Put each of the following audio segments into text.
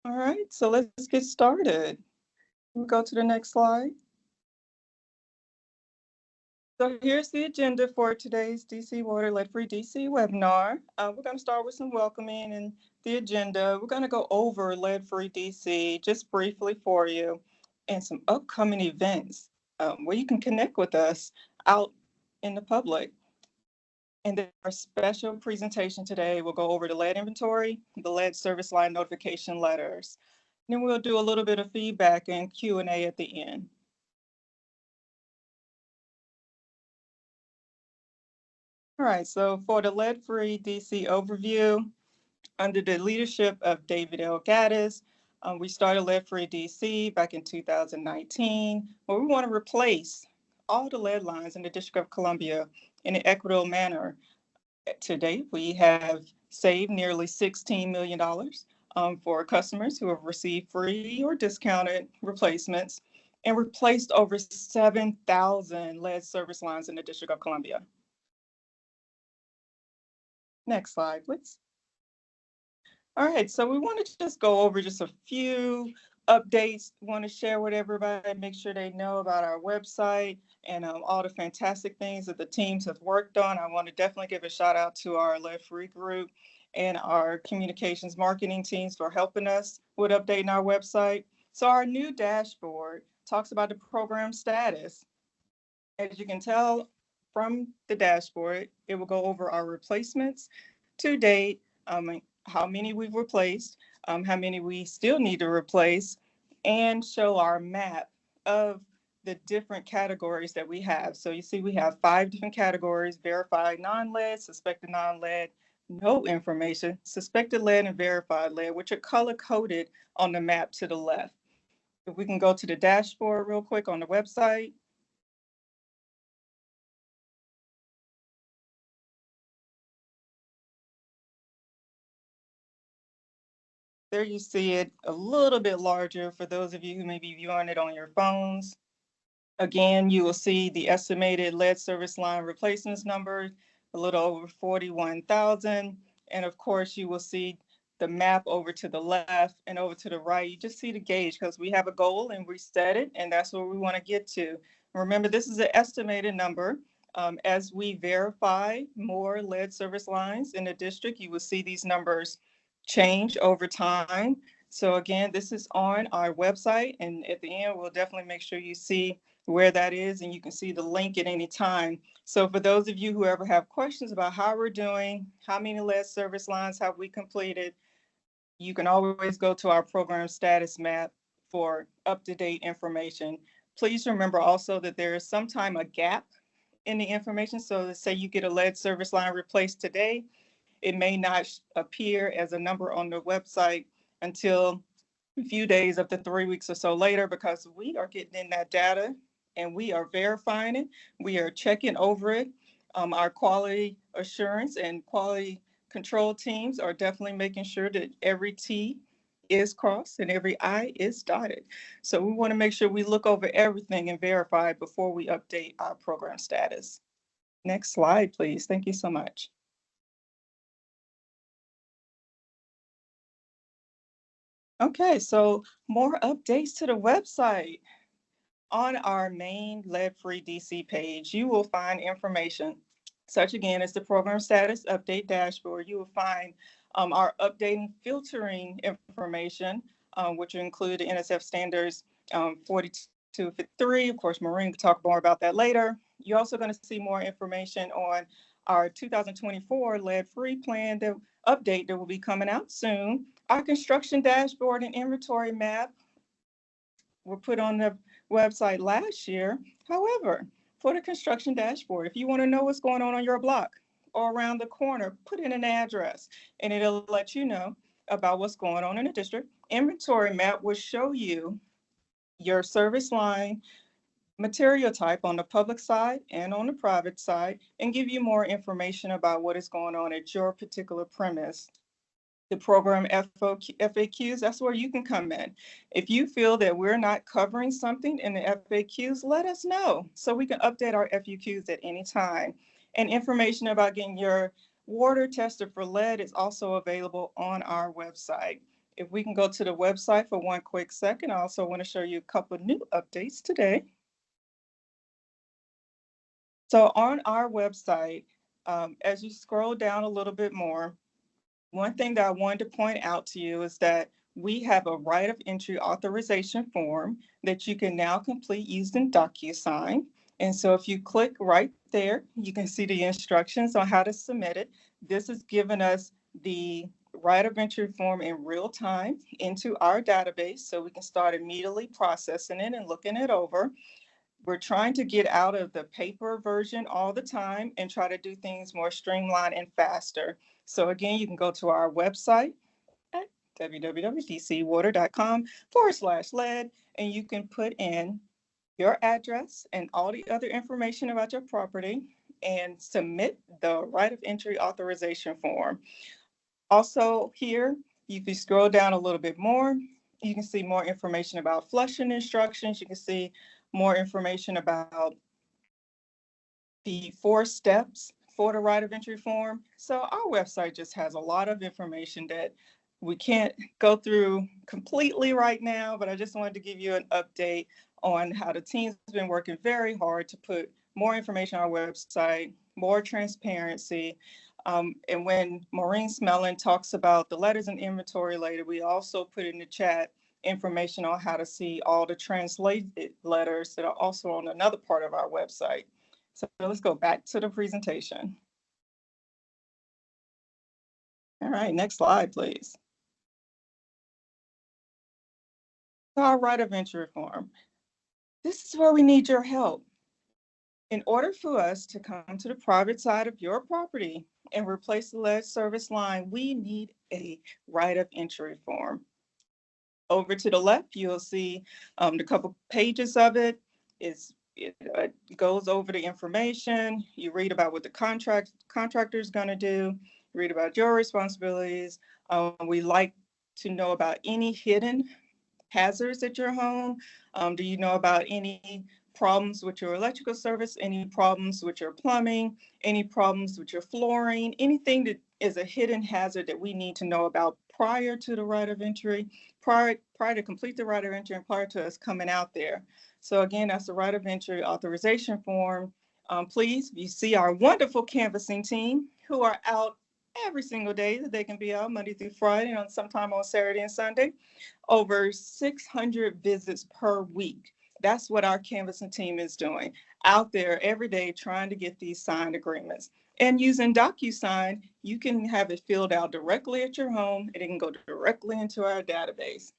All right, so let's get started. We go to the next slide. So here's the agenda for today's DC Water Lead Free DC webinar. We're going to start with some welcoming and the agenda. We're going to go over Lead Free DC just briefly for you and some upcoming events where you can connect with us out in the public. And then our special presentation today will go over the lead inventory, the lead service line notification letters. And then we'll do a little bit of feedback and Q&A at the end. All right, so for the lead-free DC overview, under the leadership of David L. Gaddis, we started lead-free DC back in 2019, where we want to replace all the lead lines in the District of Columbia in an equitable manner. To date, we have saved nearly $16 million for customers who have received free or discounted replacements and replaced over 7,000 lead service lines in the District of Columbia. Next slide, please. All right, so we want to just go over just a few updates. We want to share with everybody, make sure they know about our website and all the fantastic things that the teams have worked on. I want to definitely give a shout out to our Lead Free group and our communications marketing teams for helping us with updating our website. So our new dashboard talks about the program status. As you can tell from the dashboard, it will go over our replacements to date, how many we've replaced, how many we still need to replace, and show our map of the different categories that we have. So you see we have 5 different categories: verified non-lead, suspected non-lead, no information, suspected lead, and verified lead, which are color-coded on the map to the left. If we can go to the dashboard real quick on the website. There you see it a little bit larger for those of you who may be viewing it on your phones. Again, you will see the estimated lead service line replacements number, a little over 41,000. And of course, you will see the map over to the left and over to the right. You just see the gauge because we have a goal and we set it, and that's where we want to get to. Remember, this is an estimated number. As we verify more lead service lines in the district, you will see these numbers change over time. So again, this is on our website, and at the end, we'll definitely make sure you see where that is, and you can see the link at any time. So for those of you who ever have questions about how we're doing, how many lead service lines have we completed, you can always go to our program status map for up-to-date information. Please remember also that there is sometimes a gap in the information. So let's say you get a lead service line replaced today, it may not appear as a number on the website until a few days up to 3 weeks or so later, because we are getting in that data and we are verifying it. We are checking over it. Our quality assurance and quality control teams are definitely making sure that every T is crossed and every I is dotted. So we want to make sure we look over everything and verify before we update our program status. Next slide, please. Thank you so much. Okay, so more updates to the website. On our main Lead-Free DC page, you will find information such again as the program status update dashboard. You will find our updating filtering information, which will include the NSF standards 4253. Of course, Maureen will talk more about that later. You're also going to see more information on our 2024 lead-free plan update that will be coming out soon. Our construction dashboard and inventory map were put on the website last year. However, for the construction dashboard, if you want to know what's going on your block or around the corner, put in an address and it'll let you know about what's going on in the district. Inventory map will show you your service line material type on the public side and on the private side, and give you more information about what is going on at your particular premise. The program FAQs, that's where you can come in. If you feel that we're not covering something in the FAQs, let us know so we can update our FAQs at any time. And information about getting your water tested for lead is also available on our website. If we can go to the website for one quick second, I also want to show you a couple of new updates today. So on our website, as you scroll down a little bit more, one thing that I wanted to point out to you is that we have a right of entry authorization form that you can now complete using DocuSign. And so if you click right there, you can see the instructions on how to submit it. This is giving us the right of entry form in real time into our database so we can start immediately processing it and looking it over. We're trying to get out of the paper version all the time and try to do things more streamlined and faster. So again, you can go to our website at www.dcwater.com/lead, and you can put in your address and all the other information about your property and submit the right of entry authorization form. Also here, if you scroll down a little bit more, you can see more information about flushing instructions. You can see more information about the 4 steps for the right of entry form. So our website just has a lot of information that we can't go through completely right now, but I just wanted to give you an update on how the team's been working very hard to put more information on our website, more transparency. And when Maureen Smellin talks about the letters and inventory later, we also put in the chat information on how to see all the translated letters that are also on another part of our website. So let's go back to the presentation. All right, next slide, please. Our right of entry form. This is where we need your help. In order for us to come to the private side of your property and replace the lead service line, we need a right of entry form. Over to the left, you'll see the couple pages of it. It goes over the information. You read about what the contractor is going to do. Read about your responsibilities. We like to know about any hidden hazards at your home. Do you know about any problems with your electrical service, any problems with your plumbing, any problems with your flooring, anything that is a hidden hazard that we need to know about prior to the right of entry, prior to complete the right of entry and prior to us coming out there. So again, that's the right of entry authorization form. Please, you see our wonderful canvassing team who are out every single day that they can be out Monday through Friday and sometime on Saturday and Sunday. Over 600 visits per week. That's what our canvassing team is doing, out there every day trying to get these signed agreements. And using DocuSign, you can have it filled out directly at your home and it can go directly into our database.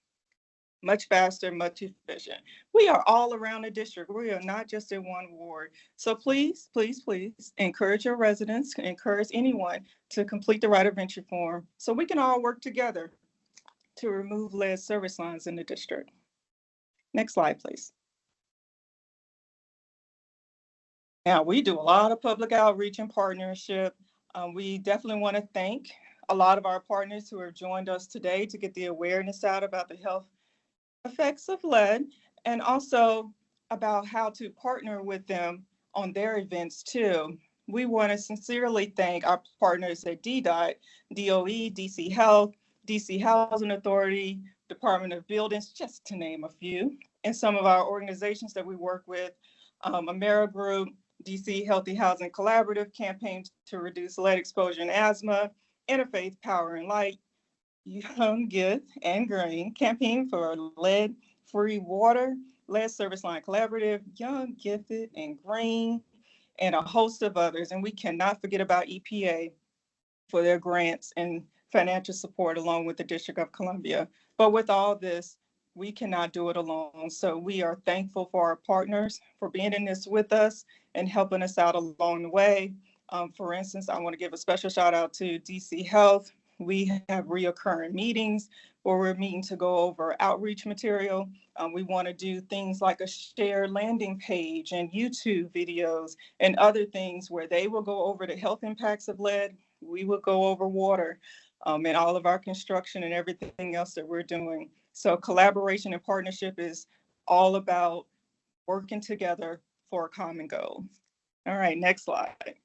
Much faster, much efficient. We are all around the district. We are not just in one ward. So please, please, please encourage your residents, encourage anyone to complete the right of entry form so we can all work together to remove lead service lines in the district. Next slide, please. Now, we do a lot of public outreach and partnership. We definitely want to thank a lot of our partners who have joined us today to get the awareness out about the health effects of lead and also about how to partner with them on their events too. We want to sincerely thank our partners at DDOT, DOE, DC Health, DC Housing Authority, Department of Buildings, just to name a few, and some of our organizations that we work with, AmeriGroup, DC Healthy Housing Collaborative, Campaign to Reduce Lead Exposure and Asthma, Interfaith Power and Light, Young, Gift, and Green, Campaign for Lead-Free Water, Lead Service Line Collaborative, Young, Gifted, and Green, and a host of others. And we cannot forget about EPA for their grants and financial support along with the District of Columbia. But with all this, we cannot do it alone. So we are thankful for our partners for being in this with us and helping us out along the way. For instance, I want to give a special shout out to DC Health. We have reoccurring meetings where we're meeting to go over outreach material. We want to do things like a shared landing page and YouTube videos and other things where they will go over the health impacts of lead. We will go over water and all of our construction and everything else that we're doing. So collaboration and partnership is all about working together for a common goal. All right, next slide.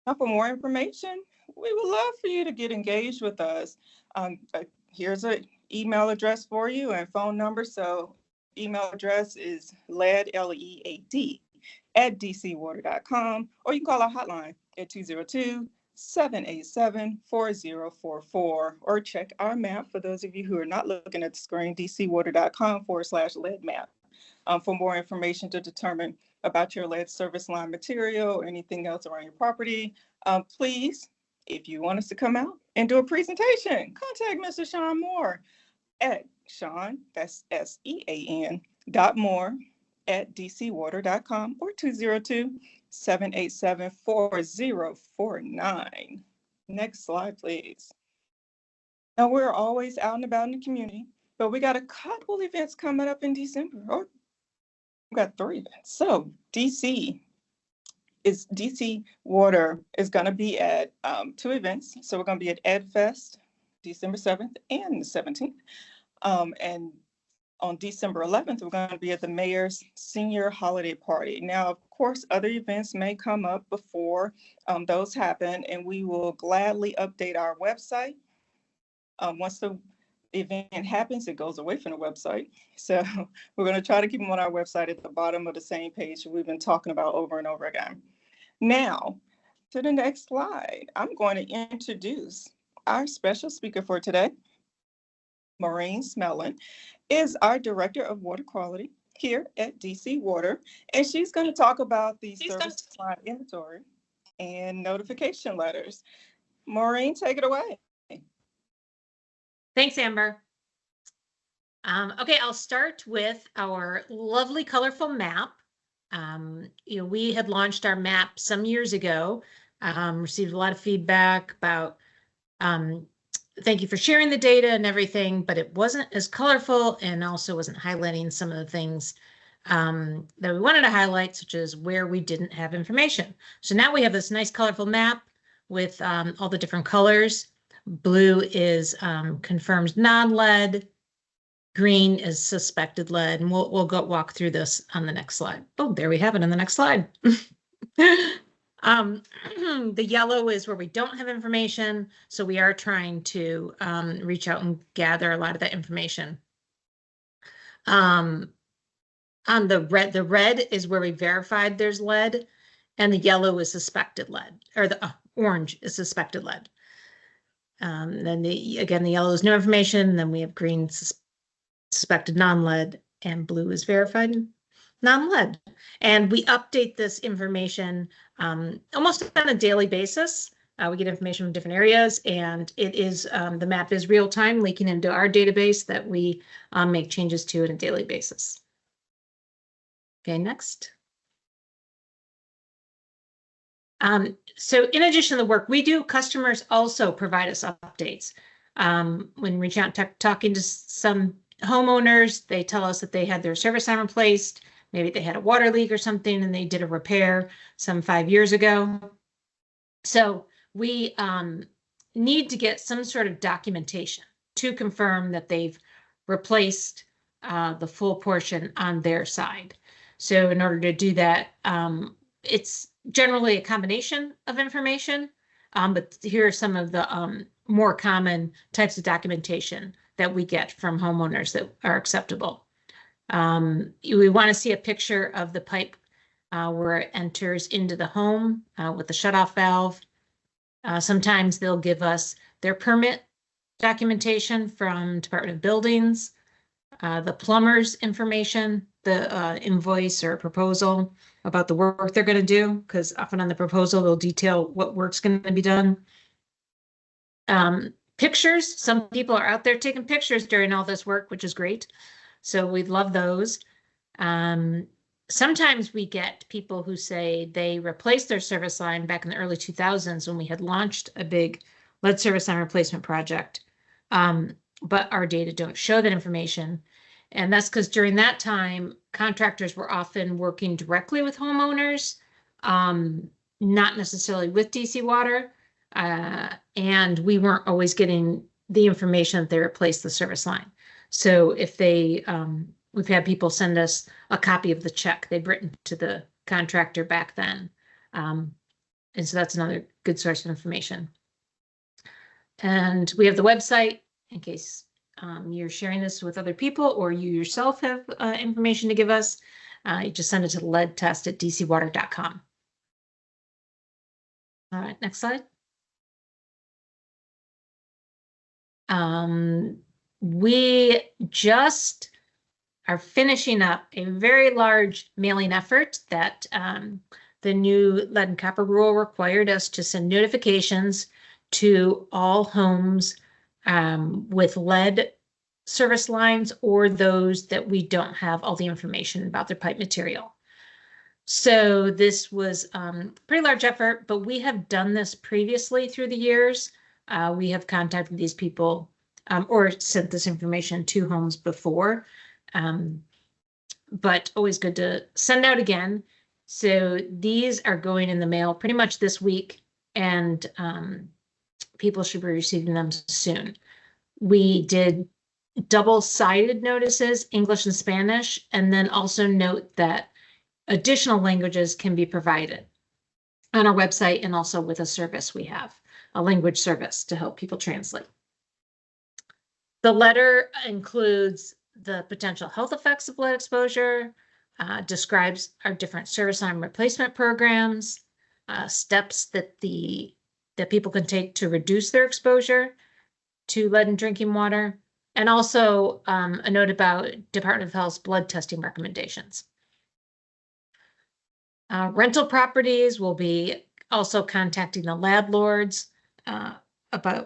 Now for more information, we would love for you to get engaged with us. Here's an email address for you and phone number. So email address is lead, LEAD, at dcwater.com, or you can call our hotline at 202-787-4044, or check our map for those of you who are not looking at the screen, dcwater.com/lead map, for more information to determine about your lead service line material or anything else around your property. Please, if you want us to come out and do a presentation, contact Mr. Sean Moore at Sean, that's SEAN, .Moore at dcwater.com, or 202-787-4049. Next slide, please. Now, we're always out and about in the community, but we got a couple events coming up in December. Or we've got 3 events. So DC Water is going to be at 2 events. So we're going to be at EdFest, December 7th and the 17th. And on December 11th, we're going to be at the Mayor's Senior Holiday Party. Now, of course, other events may come up before those happen, and we will gladly update our website. Once the event happens, it goes away from the website. So we're going to try to keep them on our website at the bottom of the same page we've been talking about over and over again. Now, to the next slide, I'm going to introduce our special speaker for today. Maureen Smellin is our Director of Water Quality here at DC Water, and she's going to talk about the service line inventory and notification letters. Maureen, take it away. Thanks, Amber. Okay, I'll start with our lovely colorful map. We had launched our map some years ago, received a lot of feedback about thank you for sharing the data and everything, but it wasn't as colorful and also wasn't highlighting some of the things that we wanted to highlight, such as where we didn't have information. So now we have this nice colorful map with all the different colors. Blue is confirmed non-lead. Green is suspected lead, and we'll walk through this on the next slide. Oh, there we have it on the next slide. The yellow is where we don't have information, so we are trying to reach out and gather a lot of that information. On the red is where we verified there's lead, and the yellow is suspected lead, or the orange is suspected lead. Then the yellow is no information, and then we have green suspected non-lead, and blue is verified non-lead. And we update this information almost on a daily basis. We get information from different areas, and it is the map is real time, leaking into our database that we make changes to on a daily basis. Okay, next. So in addition to the work we do, customers also provide us updates. When reaching out, talking to some homeowners, they tell us that they had their service line replaced. Maybe they had a water leak or something and they did a repair some 5 years ago. So we need to get some sort of documentation to confirm that they've replaced the full portion on their side. So in order to do that, it's generally a combination of information, but here are some of the more common types of documentation that we get from homeowners that are acceptable. We want to see a picture of the pipe where it enters into the home with the shutoff valve. Sometimes they'll give us their permit documentation from Department of Buildings, the plumber's information, the invoice or proposal about the work they're going to do, because often on the proposal they'll detail what work's going to be done. Pictures, some people are out there taking pictures during all this work, which is great. So we'd love those. Sometimes we get people who say they replaced their service line back in the early 2000s when we had launched a big lead service line replacement project, but our data don't show that information. And that's because during that time, contractors were often working directly with homeowners, not necessarily with DC Water, and we weren't always getting the information that they replaced the service line. So if they, we've had people send us a copy of the check they'd written to the contractor back then. And so that's another good source of information. And we have the website in case you're sharing this with other people or you yourself have information to give us. You just send it to leadtest@dcwater.com. All right, next slide. We just are finishing up a very large mailing effort that the new lead and copper rule required us to send notifications to all homes with lead service lines or those that we don't have all the information about their pipe material. So this was a pretty large effort, but we have done this previously through the years. We have contacted these people or sent this information to homes before, but always good to send out again. So these are going in the mail pretty much this week, and people should be receiving them soon. We did double-sided notices, English and Spanish, and then also note that additional languages can be provided on our website and also with a service we have, a language service to help people translate. The letter includes the potential health effects of lead exposure, describes our different service line replacement programs, steps that people can take to reduce their exposure to lead in drinking water, and also a note about Department of Health's blood testing recommendations. Rental properties will be also contacting the landlords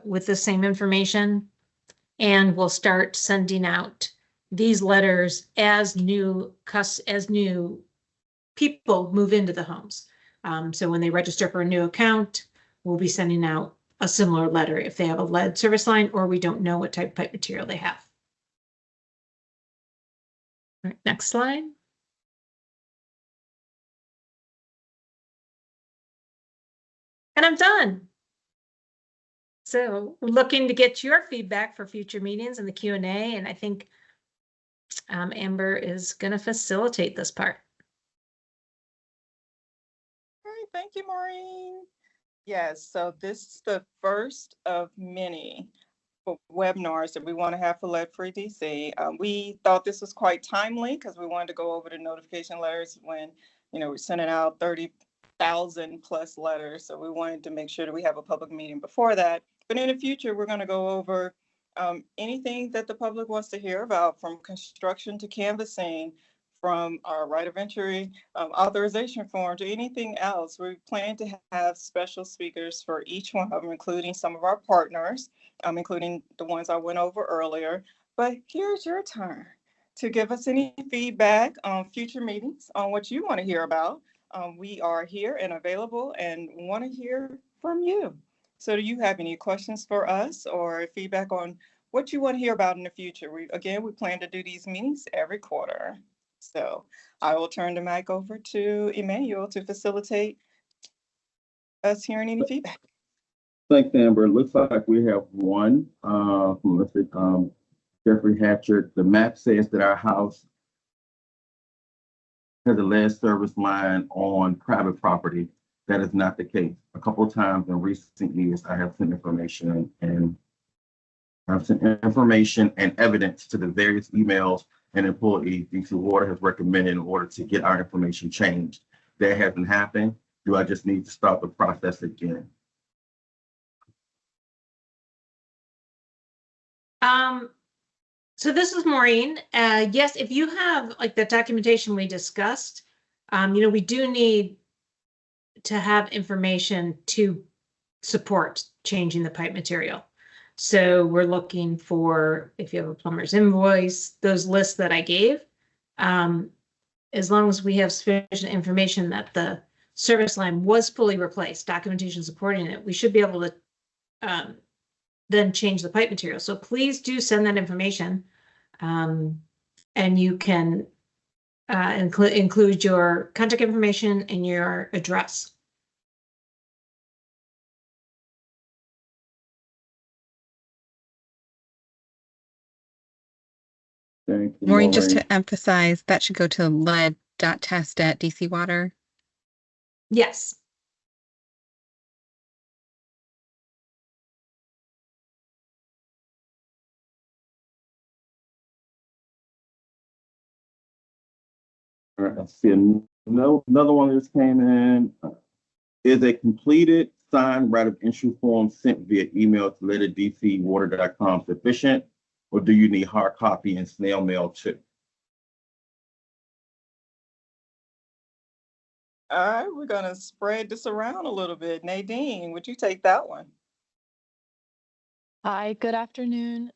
with the same information, and we'll start sending out these letters as new people move into the homes. So when they register for a new account, we'll be sending out a similar letter if they have a lead service line or we don't know what type of pipe material they have. All right, next slide. And I'm done. So we're looking to get your feedback for future meetings and the Q&A, and I think Amber is going to facilitate this part. All right, thank you, Maureen. Yes, so this is the first of many webinars that we want to have for Lead-Free DC. We thought this was quite timely because we wanted to go over the notification letters when, we're sending out 30,000 plus letters. So we wanted to make sure that we have a public meeting before that. But in the future, we're going to go over anything that the public wants to hear about, from construction to canvassing, from our right of entry authorization form to anything else. We plan to have special speakers for each one of them, including some of our partners, including the ones I went over earlier. But here's your turn to give us any feedback on future meetings, on what you want to hear about. We are here and available and want to hear from you. So do you have any questions for us or feedback on what you want to hear about in the future? We plan to do these meetings every quarter. So I will turn the mic over to Emmanuel to facilitate us hearing any feedback. Thanks, Amber. It looks like we have one from Jeffrey Hatchard. The map says that our house has a lead service line on private property. That is not the case. A couple of times in recent years, I have sent information and evidence to the various emails and employees DC Water has recommended in order to get our information changed. That hasn't happened. Do I just need to start the process again? So this is Maureen. Yes, if you have like the documentation we discussed, we do need to have information to support changing the pipe material. So we're looking for, if you have a plumber's invoice, those lists that I gave, as long as we have sufficient information that the service line was fully replaced, documentation supporting it, we should be able to then change the pipe material. So please do send that information, and you can include your contact information and your address. Maureen, just to emphasize, that should go to lead.test@dcwater. Yes. All right, I see another one that just came in. Is a completed signed right of entry form sent via email to letterdcwater.com sufficient, or do you need hard copy and snail mail too? All right, we're gonna spread this around a little bit. Nadine, would you take that one? Hi, good afternoon.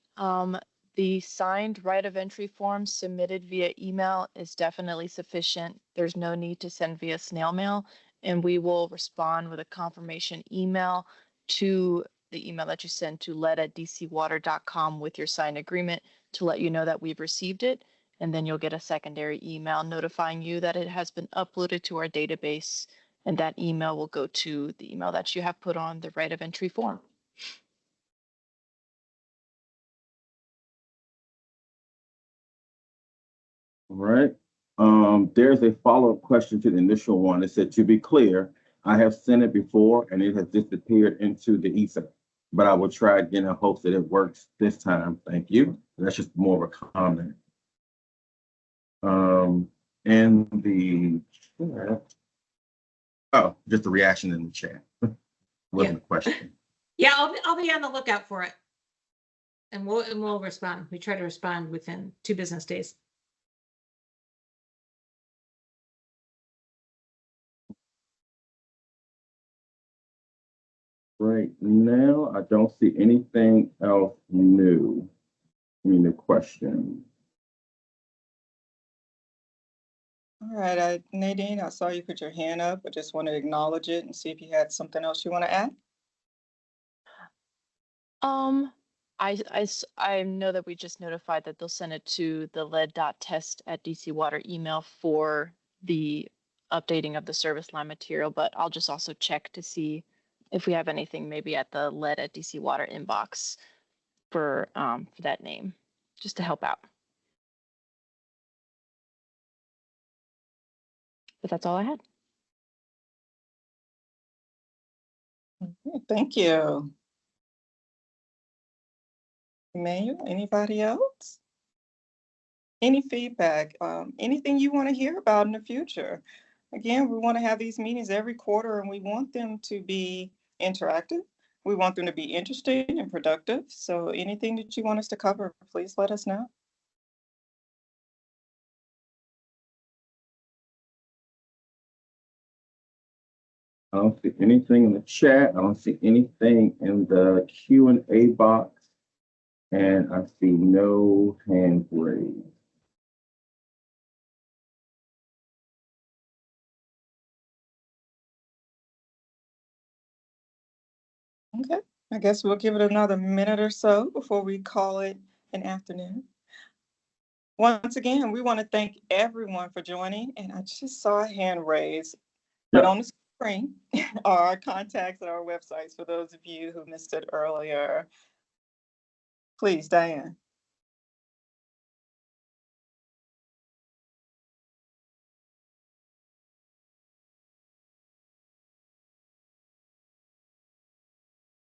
The signed right of entry form submitted via email is definitely sufficient. There's no need to send via snail mail, and we will respond with a confirmation email to the email that you sent to lead@dcwater.com with your signed agreement to let you know that we've received it. And then you'll get a secondary email notifying you that it has been uploaded to our database, and that email will go to the email that you have put on the right of entry form. All right. There's a follow-up question to the initial one. It said, to be clear, I have sent it before and it has disappeared into the ether, but I will try again in hopes that it works this time. Thank you. That's just more of a comment. In the chat. Oh, just a reaction in the chat. Wasn't a question. Yeah, I'll be on the lookout for it. And we'll respond. We try to respond within 2 business days. Right now, I don't see anything else new. Any new question? All right, Nadine, I saw you put your hand up. I just want to acknowledge it and see if you had something else you want to add. I know that we just notified that they'll send it to the lead.test@dcwater email for the updating of the service line material, but I'll just also check to see if we have anything maybe at the lead@dcwater inbox for that name, just to help out. But that's all I had. Okay, thank you. Emmanuel, anybody else? Any feedback, anything you want to hear about in the future? Again, we want to have these meetings every quarter and we want them to be interactive. We want them to be interesting and productive. So anything that you want us to cover, please let us know. I don't see anything in the chat. I don't see anything in the Q&A box. And I see no hands raised. Okay, I guess we'll give it another minute or so before we call it an afternoon. Once again, we want to thank everyone for joining, and I just saw a hand raised, but on the screen are our contacts and our websites for those of you who missed it earlier. Please, Diane.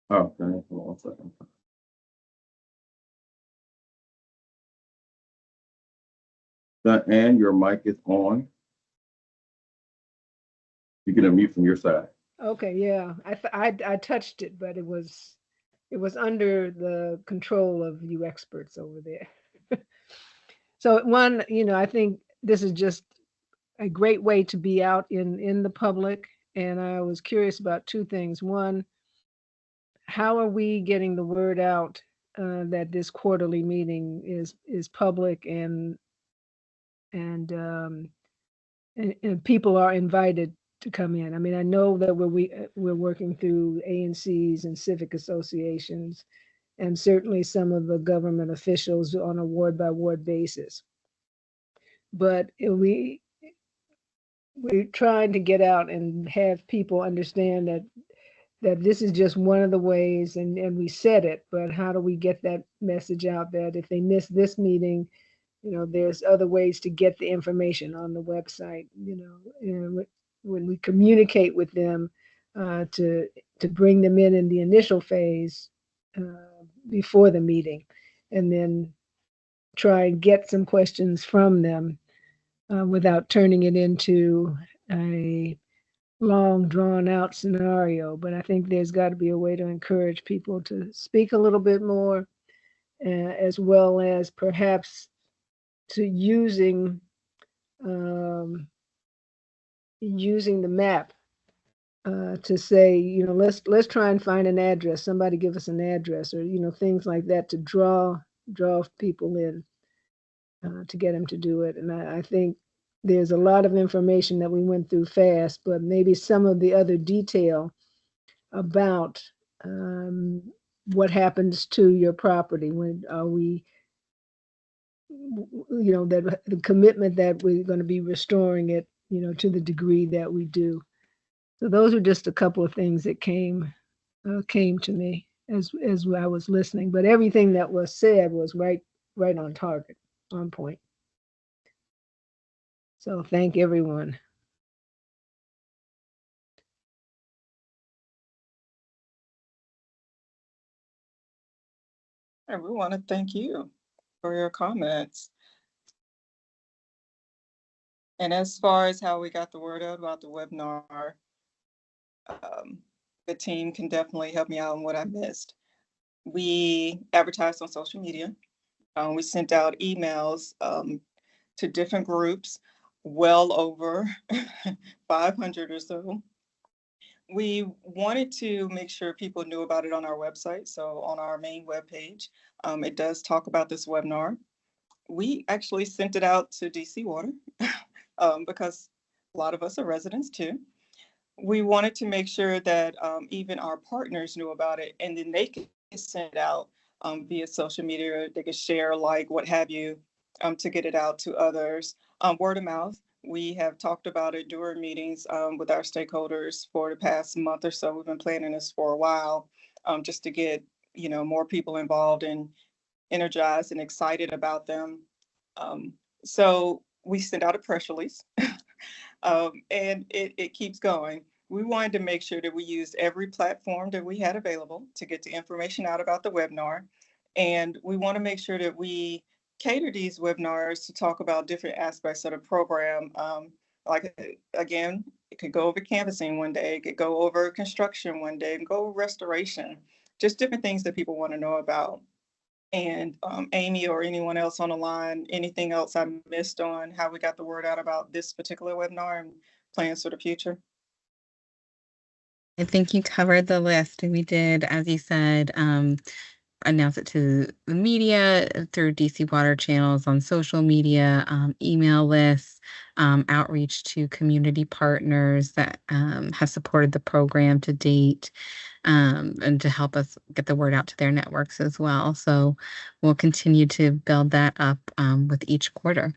Oh, okay, hold on 1 second. Diane, your mic is on. You can unmute from your side. Okay, yeah, I touched it, but it was under the control of you experts over there. So one, I think this is just a great way to be out in the public, and I was curious about 2 things. One, how are we getting the word out that this quarterly meeting is public and people are invited to come in? I mean, I know that we're working through ANCs and civic associations, and certainly some of the government officials on a ward by ward basis. But we're trying to get out and have people understand that this is just one of the ways, and we said it, but how do we get that message out that if they miss this meeting, there's other ways to get the information on the website, and when we communicate with them to bring them in the initial phase before the meeting, and then try and get some questions from them without turning it into a long drawn out scenario. But I think there's got to be a way to encourage people to speak a little bit more, as well as perhaps to using the map to say, let's try and find an address. Somebody give us an address, or things like that to draw people in, to get them to do it. And I think there's a lot of information that we went through fast, but maybe some of the other detail about what happens to your property when that the commitment that we're going to be restoring it, to the degree that we do. So those are just a couple of things that came to me as I was listening. But everything that was said was right on target, on point. So thank everyone. And we want to thank you for your comments. And as far as how we got the word out about the webinar, the team can definitely help me out on what I missed. We advertised on social media. We sent out emails to different groups, well over 500 or so. We wanted to make sure people knew about it on our website. So on our main webpage, it does talk about this webinar. We actually sent it out to DC Water because a lot of us are residents too. We wanted to make sure that even our partners knew about it, and then they could send it out via social media. They could share, like, what have you, to get it out to others. Word of mouth. We have talked about it during meetings with our stakeholders for the past month or so. We've been planning this for a while, just to get more people involved and energized and excited about them. So we sent out a press release, and it keeps going. We wanted to make sure that we used every platform that we had available to get the information out about the webinar. And we want to make sure that we cater these webinars to talk about different aspects of the program. Like, again, it could go over canvassing one day, it could go over construction one day, and go over restoration, just different things that people want to know about. And Amy or anyone else on the line, anything else I missed on how we got the word out about this particular webinar and plans for the future? I think you covered the list. We did, as you said, announce it to the media through DC Water channels on social media, email lists, outreach to community partners that have supported the program to date, and to help us get the word out to their networks as well. So we'll continue to build that up with each quarter.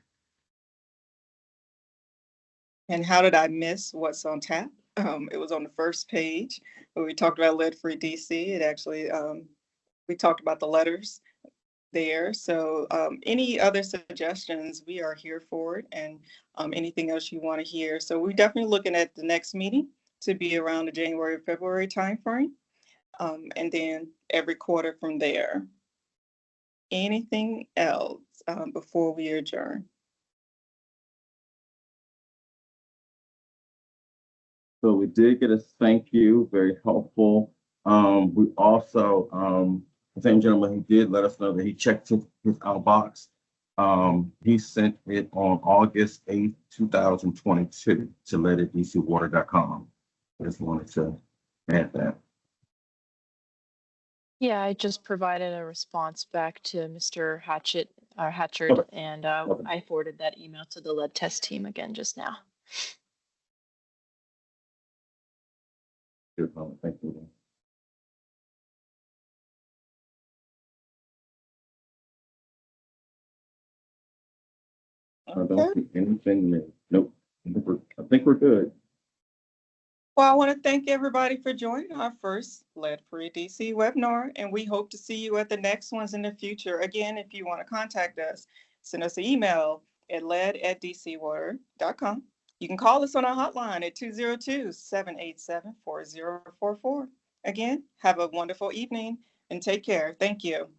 And how did I miss what's on tap? It was on the first page where we talked about lead-free DC. It actually, we talked about the letters there. So any other suggestions, we are here for it, and anything else you want to hear. So we're definitely looking at the next meeting to be around the January or February timeframe, and then every quarter from there. Anything else before we adjourn? So we did get a thank you, very helpful. We also, the same gentleman, he did let us know that he checked his outbox. He sent it on August 8th, 2022 to lead@dcwater.com. I just wanted to add that. Yeah, I just provided a response back to Mr. Hatchard, Okay. and Okay. I forwarded that email to the lead test team again just now. Good, thank you. I Okay. don't see anything new. Nope. I think we're good. Well, I want to thank everybody for joining our first Lead-Free DC webinar, and we hope to see you at the next ones in the future. Again, if you want to contact us, send us an email at lead@dcwater.com. You can call us on our hotline at 202-787-4044. Again, have a wonderful evening and take care. Thank you.